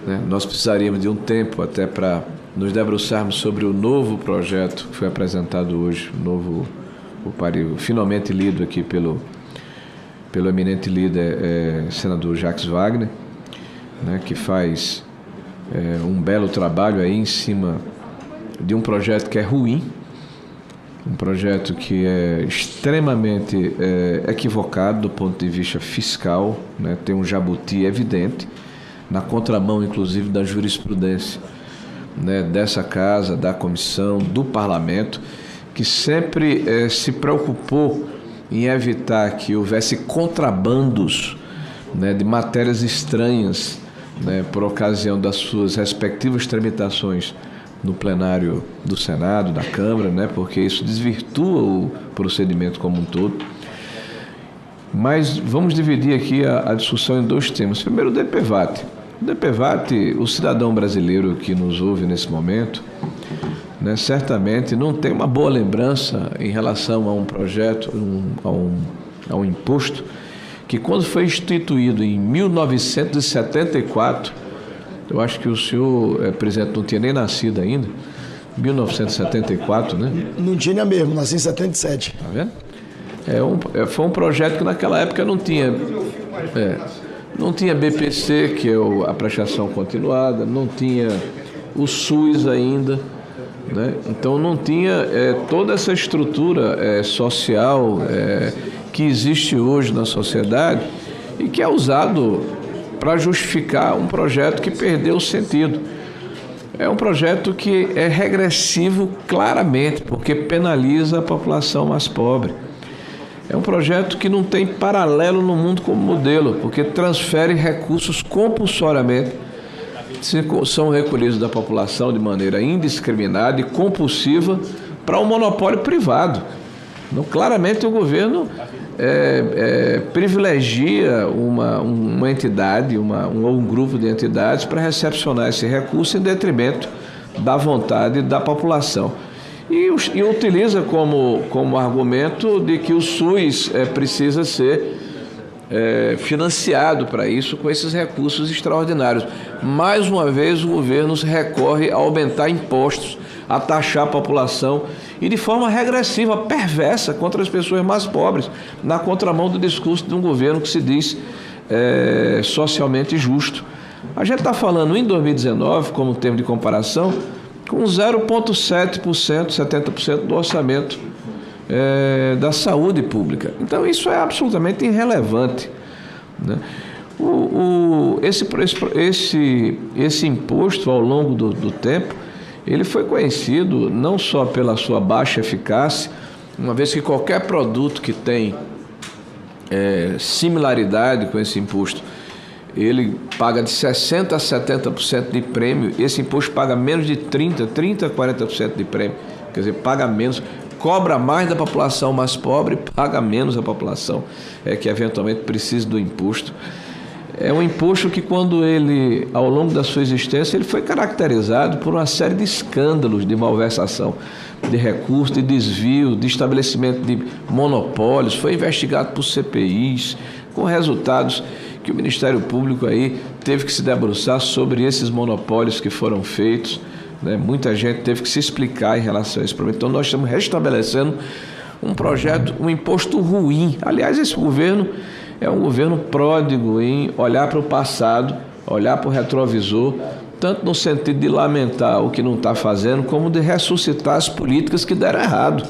né? Nós precisaríamos de um tempo até para nos debruçarmos sobre o novo projeto que foi apresentado hoje, finalmente lido aqui pelo eminente líder senador Jacques Wagner, né, que faz um belo trabalho aí em cima de um projeto que é ruim, um projeto que é extremamente equivocado do ponto de vista fiscal, né, tem um jabuti evidente, na contramão inclusive da jurisprudência, né, dessa casa, da comissão, do parlamento, que sempre se preocupou em evitar que houvesse contrabandos, né, de matérias estranhas, né, por ocasião das suas respectivas tramitações no plenário do Senado, da Câmara, né, porque isso desvirtua o procedimento como um todo. Mas vamos dividir aqui a discussão em dois temas. Primeiro, o DPVAT. O DPVAT, o cidadão brasileiro que nos ouve nesse momento, né, certamente não tem uma boa lembrança em relação a um projeto, a um imposto, que quando foi instituído em 1974, eu acho que o senhor, presidente, não tinha nem nascido ainda, 1974, né? Não tinha mesmo, nasci em 77. Tá vendo? Foi um projeto que naquela época não tinha BPC, que é a prestação continuada, não tinha o SUS ainda, né? Então não tinha toda essa estrutura social que existe hoje na sociedade e que é usado para justificar um projeto que perdeu o sentido. É um projeto que é regressivo claramente, porque penaliza a população mais pobre. É um projeto que não tem paralelo no mundo como modelo, porque transfere recursos compulsoriamente, são recolhidos da população de maneira indiscriminada e compulsiva para um monopólio privado. Então, claramente o governo privilegia uma entidade, um grupo de entidades para recepcionar esse recurso em detrimento da vontade da população. E utiliza como argumento de que o SUS precisa ser financiado para isso com esses recursos extraordinários. Mais uma vez o governo recorre a aumentar impostos, a taxar a população e de forma regressiva, perversa contra as pessoas mais pobres, na contramão do discurso de um governo que se diz socialmente justo. A gente está falando em 2019, como termo de comparação, com 0,7%, 70% do orçamento da saúde pública. Então, isso é absolutamente irrelevante, né? Esse imposto, ao longo do tempo, ele foi conhecido não só pela sua baixa eficácia, uma vez que qualquer produto que tem similaridade com esse imposto, ele paga de 60% a 70% de prêmio, esse imposto paga menos de 30% a 40% de prêmio, quer dizer, paga menos, cobra mais da população mais pobre, paga menos a população que eventualmente precisa do imposto. É um imposto que, quando ele, ao longo da sua existência, ele foi caracterizado por uma série de escândalos de malversação de recursos, de desvio, de estabelecimento de monopólios, foi investigado por CPIs, com resultados que o Ministério Público aí teve que se debruçar sobre esses monopólios que foram feitos, né? Muita gente teve que se explicar em relação a esse problema. Então, nós estamos restabelecendo um projeto, um imposto ruim. Aliás, esse governo é um governo pródigo em olhar para o passado, olhar para o retrovisor, tanto no sentido de lamentar o que não está fazendo, como de ressuscitar as políticas que deram errado,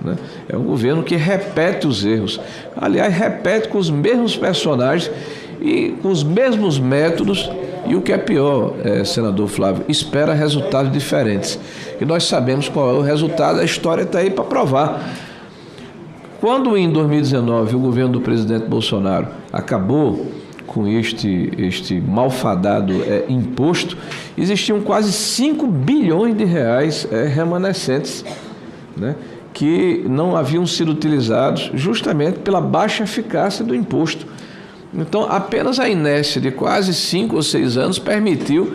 né? É um governo que repete os erros. Aliás, repete com os mesmos personagens e com os mesmos métodos, e o que é pior, senador Flávio, espera resultados diferentes. E nós sabemos qual é o resultado, a história está aí para provar. Quando em 2019 o governo do presidente Bolsonaro acabou com este malfadado imposto, existiam quase 5 bilhões de reais remanescentes, né, que não haviam sido utilizados justamente pela baixa eficácia do imposto. Então, apenas a inércia de quase 5 ou 6 anos permitiu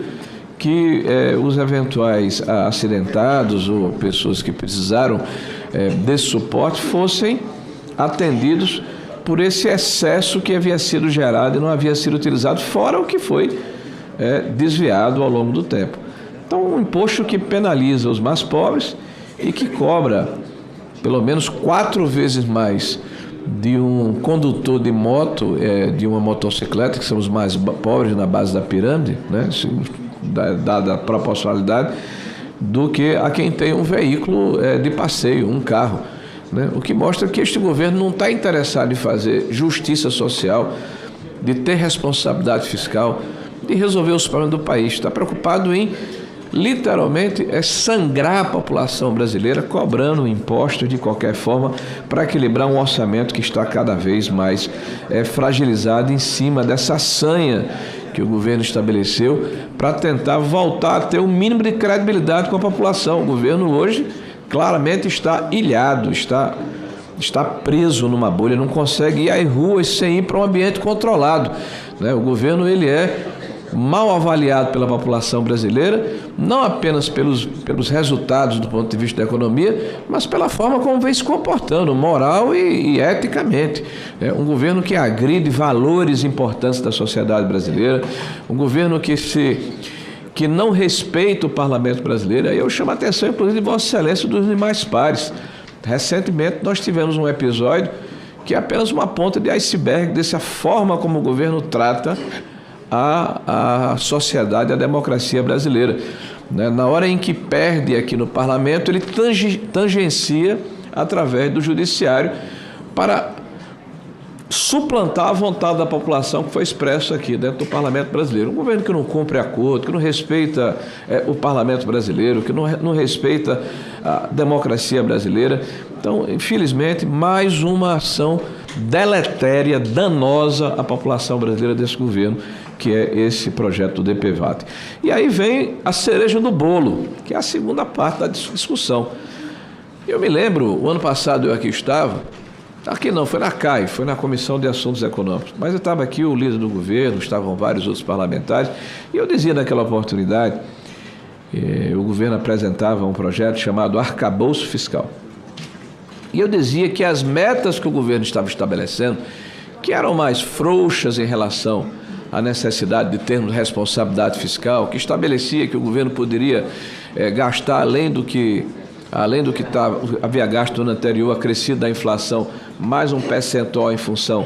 que os eventuais acidentados ou pessoas que precisaram desse suporte fossem atendidos por esse excesso que havia sido gerado e não havia sido utilizado, fora o que foi desviado ao longo do tempo. Então, um imposto que penaliza os mais pobres e que cobra pelo menos 4 vezes mais de um condutor de moto, de uma motocicleta, que são os mais pobres na base da pirâmide, né, dada a proporcionalidade, do que a quem tem um veículo de passeio, um carro, né? O que mostra que este governo não está interessado em fazer justiça social, de ter responsabilidade fiscal, de resolver os problemas do país. Está preocupado em, literalmente, sangrar a população brasileira, cobrando impostos de qualquer forma, para equilibrar um orçamento que está cada vez mais fragilizado em cima dessa sanha que o governo estabeleceu para tentar voltar a ter um mínimo de credibilidade com a população. O governo hoje claramente está ilhado, está preso numa bolha, não consegue ir às ruas sem ir para um ambiente controlado, né? O governo ele é mal avaliado pela população brasileira, não apenas pelos resultados do ponto de vista da economia, mas pela forma como vem se comportando, moral e eticamente. É um governo que agride valores importantes da sociedade brasileira, um governo que não respeita o parlamento brasileiro. Aí eu chamo a atenção, inclusive, de Vossa Excelência dos demais pares. Recentemente nós tivemos um episódio que é apenas uma ponta de iceberg dessa forma como o governo trata a sociedade, a democracia brasileira, né? Na hora em que perde aqui no parlamento, ele tangencia através do judiciário para suplantar a vontade da população que foi expressa aqui dentro do parlamento brasileiro. Um governo que não cumpre acordo, que não respeita o parlamento brasileiro, que não respeita a democracia brasileira. Então, infelizmente, mais uma ação deletéria, danosa à população brasileira desse governo, que é esse projeto do DPVAT. E aí vem a cereja do bolo, que é a segunda parte da discussão. Eu me lembro, o ano passado eu aqui estava, aqui não, foi na CAI, foi na Comissão de Assuntos Econômicos, mas eu estava aqui, o líder do governo, estavam vários outros parlamentares, e eu dizia naquela oportunidade, o governo apresentava um projeto chamado Arcabouço Fiscal. E eu dizia que as metas que o governo estava estabelecendo, que eram mais frouxas em relação à necessidade de termos responsabilidade fiscal, que estabelecia que o governo poderia gastar além do que havia gasto no ano anterior, acrescido da inflação, mais um percentual em função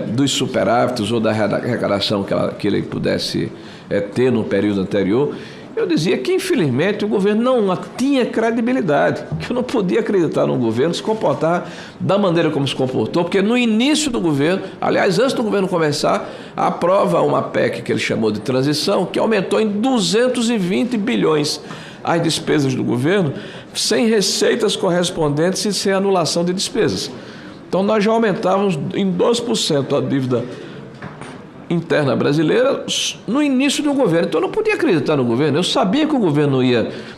dos superávites ou da arrecadação que ele pudesse ter no período anterior. Eu dizia que, infelizmente, o governo não tinha credibilidade, que eu não podia acreditar no governo se comportar da maneira como se comportou, porque no início do governo, aliás, antes do governo começar, aprova uma PEC que ele chamou de transição, que aumentou em 220 bilhões as despesas do governo, sem receitas correspondentes e sem anulação de despesas. Então, nós já aumentávamos em 12% a dívida interna brasileira no início do governo. Então eu não podia acreditar no governo, eu sabia que o governo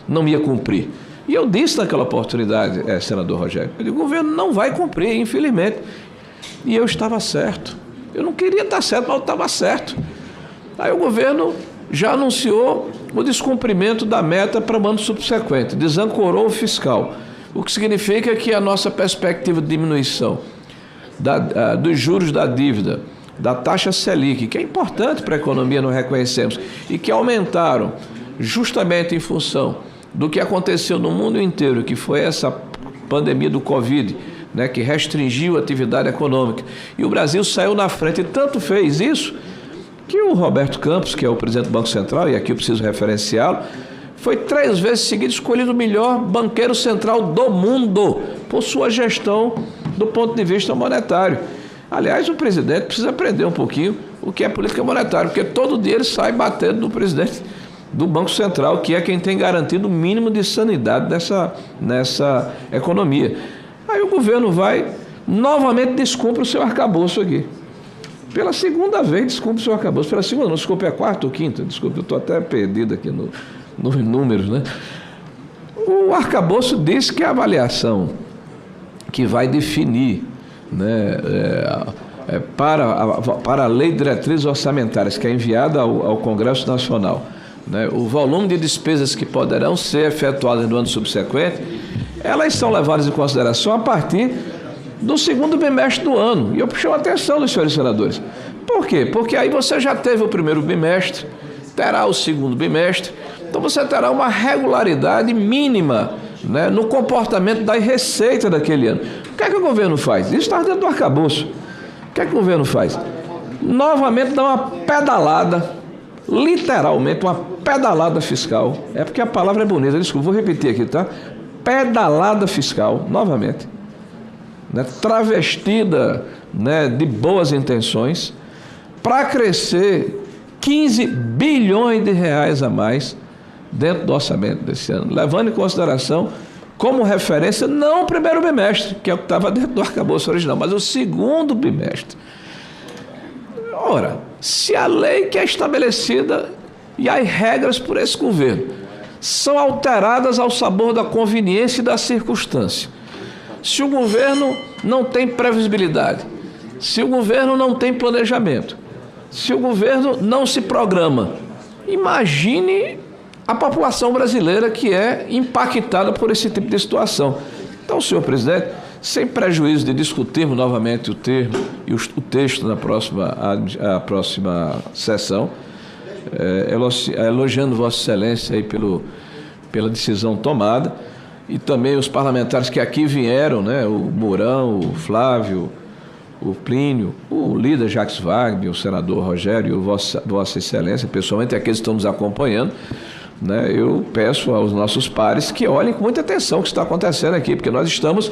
não ia cumprir. E eu disse naquela oportunidade, senador Rogério, o governo não vai cumprir, infelizmente. E eu estava certo. Eu não queria estar certo, mas eu estava certo. Aí o governo já anunciou o descumprimento da meta para o ano subsequente, desancorou o fiscal, o que significa que a nossa perspectiva de diminuição dos juros da dívida, da taxa Selic, que é importante para a economia, nós reconhecemos, e que aumentaram justamente em função do que aconteceu no mundo inteiro, que foi essa pandemia do Covid, né, que restringiu a atividade econômica. E o Brasil saiu na frente, e tanto fez isso, que o Roberto Campos, que é o presidente do Banco Central, e aqui eu preciso referenciá-lo, foi 3 vezes seguido escolhido o melhor banqueiro central do mundo, por sua gestão do ponto de vista monetário. Aliás, o presidente precisa aprender um pouquinho o que é política monetária, porque todo dia ele sai batendo no presidente do Banco Central, que é quem tem garantido o mínimo de sanidade nessa economia. Aí o governo vai, novamente descumpre o seu arcabouço aqui. Pela segunda vez descumpre o seu arcabouço. Pela segunda, não, desculpe, é a quarta ou quinta, desculpe, eu estou até perdido aqui nos números, né? O arcabouço diz que a avaliação que vai definir, né, para a Lei de Diretrizes Orçamentárias, que é enviada ao Congresso Nacional, né, o volume de despesas que poderão ser efetuadas no ano subsequente, elas são levadas em consideração a partir do segundo bimestre do ano. E eu chamo a atenção dos senhores senadores. Por quê? Porque aí você já teve o primeiro bimestre terá o segundo bimestre, então você terá uma regularidade mínima, né, no comportamento da receita daquele ano. O que é que o governo faz? Isso está dentro do arcabouço. O que é que o governo faz? Novamente dá uma pedalada, literalmente uma pedalada fiscal. É porque a palavra é bonita, desculpa, vou repetir aqui, tá? Pedalada fiscal, novamente, né, travestida, né, de boas intenções, para crescer 15 bilhões de reais a mais dentro do orçamento desse ano, levando em consideração como referência não o primeiro bimestre, que é o que estava dentro do arcabouço original, mas o segundo bimestre. Ora, se a lei que é estabelecida e as regras por esse governo são alteradas ao sabor da conveniência e da circunstância, se o governo não tem previsibilidade, se o governo não tem planejamento, se o governo não se programa, imagine a população brasileira que é impactada por esse tipo de situação. Então, senhor presidente, sem prejuízo de discutirmos novamente o termo e o texto na próxima sessão, elogiando Vossa Excelência aí pela decisão tomada, e também os parlamentares que aqui vieram, né, o Mourão, o Flávio, o Plínio, o líder Jacques Wagner, o senador Rogério, Vossa Excelência, pessoalmente aqueles que estão nos acompanhando, né, eu peço aos nossos pares que olhem com muita atenção o que está acontecendo aqui, porque nós estamos,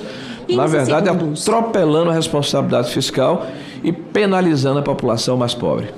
na verdade, atropelando a responsabilidade fiscal e penalizando a população mais pobre.